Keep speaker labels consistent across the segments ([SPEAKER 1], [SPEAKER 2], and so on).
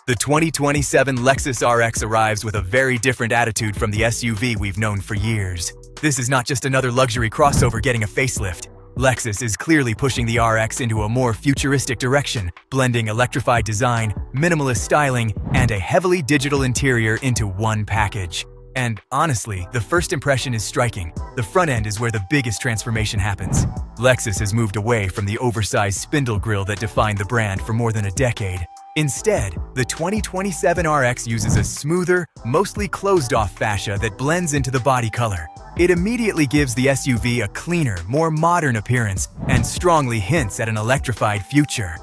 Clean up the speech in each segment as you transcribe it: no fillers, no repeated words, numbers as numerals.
[SPEAKER 1] The 2027 Lexus RX arrives with a very different attitude from the SUV we've known for years. This is not just another luxury crossover getting a facelift. Lexus is clearly pushing the RX into a more futuristic direction, blending electrified design, minimalist styling, and a heavily digital interior into one package. And honestly, the first impression is striking. The front end is where the biggest transformation happens. Lexus has moved away from the oversized spindle grille that defined the brand for more than a decade. Instead, the 2027 RX uses a smoother, mostly closed-off fascia that blends into the body color. It immediately gives the SUV a cleaner, more modern appearance and strongly hints at an electrified future.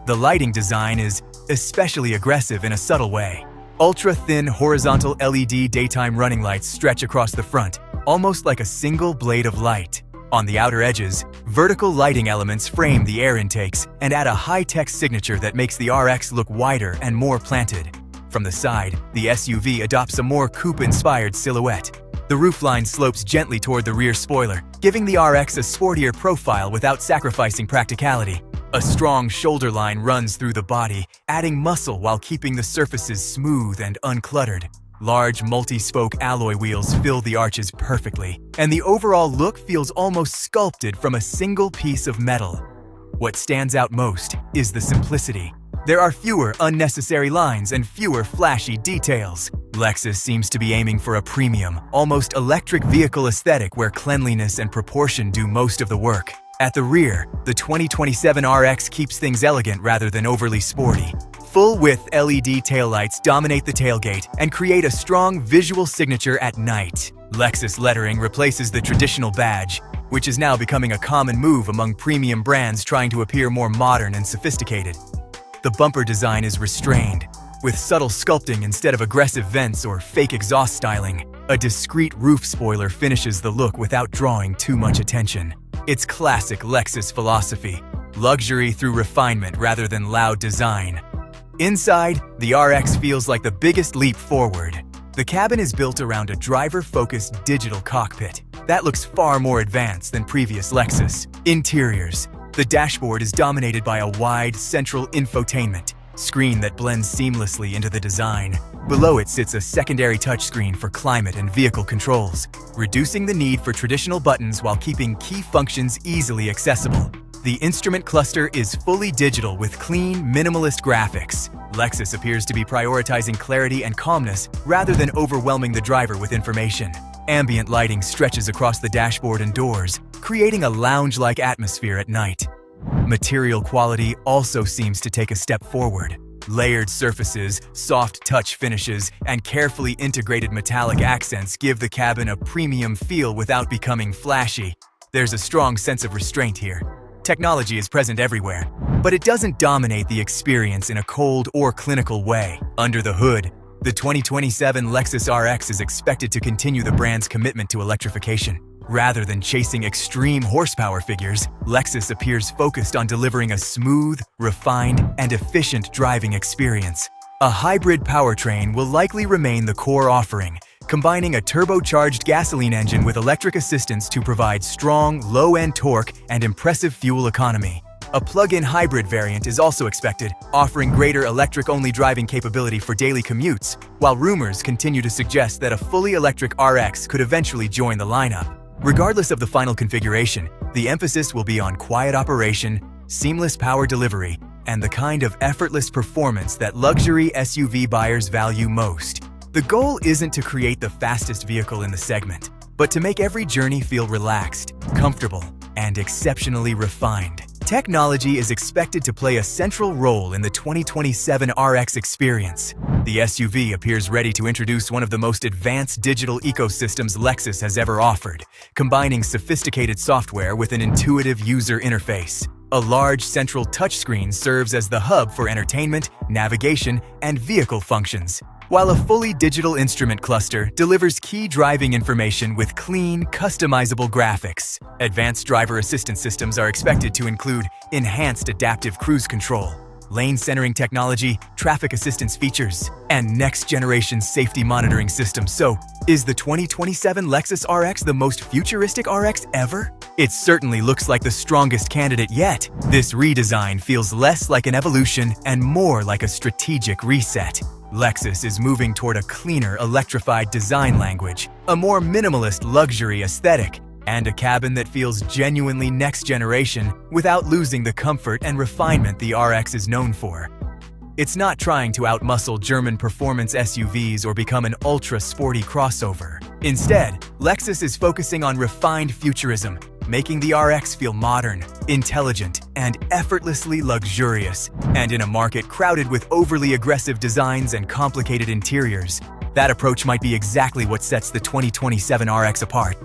[SPEAKER 1] The lighting design is especially aggressive in a subtle way. Ultra-thin horizontal LED daytime running lights stretch across the front, almost like a single blade of light. On the outer edges, vertical lighting elements frame the air intakes and add a high-tech signature that makes the RX look wider and more planted. From the side, the SUV adopts a more coupe-inspired silhouette. The roofline slopes gently toward the rear spoiler, giving the RX a sportier profile without sacrificing practicality. A strong shoulder line runs through the body, adding muscle while keeping the surfaces smooth and uncluttered. Large multi-spoke alloy wheels fill the arches perfectly, and the overall look feels almost sculpted from a single piece of metal. What stands out most is the simplicity. There are fewer unnecessary lines and fewer flashy details. Lexus seems to be aiming for a premium, almost electric vehicle aesthetic where cleanliness and proportion do most of the work. At the rear, the 2027 RX keeps things elegant rather than overly sporty. Full-width LED taillights dominate the tailgate and create a strong visual signature at night. Lexus lettering replaces the traditional badge, which is now becoming a common move among premium brands trying to appear more modern and sophisticated. The bumper design is restrained, with subtle sculpting instead of aggressive vents or fake exhaust styling. A discreet roof spoiler finishes the look without drawing too much attention. It's classic Lexus philosophy, luxury through refinement rather than loud design. Inside, the RX feels like the biggest leap forward. The cabin is built around a driver-focused digital cockpit. That looks far more advanced than previous Lexus. Interiors. The dashboard is dominated by a wide, central infotainment screen that blends seamlessly into the design. Below it sits a secondary touchscreen for climate and vehicle controls, reducing the need for traditional buttons while keeping key functions easily accessible. The instrument cluster is fully digital with clean, minimalist graphics. Lexus appears to be prioritizing clarity and calmness rather than overwhelming the driver with information. Ambient lighting stretches across the dashboard and doors, creating a lounge-like atmosphere at night. Material quality also seems to take a step forward. Layered surfaces, soft touch finishes, and carefully integrated metallic accents give the cabin a premium feel without becoming flashy. There's a strong sense of restraint here. Technology is present everywhere, but it doesn't dominate the experience in a cold or clinical way. Under the hood, the 2027 Lexus RX is expected to continue the brand's commitment to electrification. Rather than chasing extreme horsepower figures, Lexus appears focused on delivering a smooth, refined, and efficient driving experience. A hybrid powertrain will likely remain the core offering, combining a turbocharged gasoline engine with electric assistance to provide strong, low-end torque and impressive fuel economy. A plug-in hybrid variant is also expected, offering greater electric-only driving capability for daily commutes, while rumors continue to suggest that a fully electric RX could eventually join the lineup. Regardless of the final configuration, the emphasis will be on quiet operation, seamless power delivery, and the kind of effortless performance that luxury SUV buyers value most. The goal isn't to create the fastest vehicle in the segment, but to make every journey feel relaxed, comfortable, and exceptionally refined. Technology is expected to play a central role in the 2027 RX experience. The SUV appears ready to introduce one of the most advanced digital ecosystems Lexus has ever offered, combining sophisticated software with an intuitive user interface. A large central touchscreen serves as the hub for entertainment, navigation, and vehicle functions, while a fully digital instrument cluster delivers key driving information with clean, customizable graphics. Advanced driver assistance systems are expected to include enhanced adaptive cruise control, lane centering technology, traffic assistance features, and next-generation safety monitoring systems. So, is the 2027 Lexus RX the most futuristic RX ever? It certainly looks like the strongest candidate yet. This redesign feels less like an evolution and more like a strategic reset. Lexus is moving toward a cleaner, electrified design language, a more minimalist luxury aesthetic, and a cabin that feels genuinely next generation without losing the comfort and refinement the RX is known for. It's not trying to outmuscle German performance SUVs or become an ultra-sporty crossover. Instead, Lexus is focusing on refined futurism, making the RX feel modern, intelligent, and effortlessly luxurious. And in a market crowded with overly aggressive designs and complicated interiors, that approach might be exactly what sets the 2027 RX apart.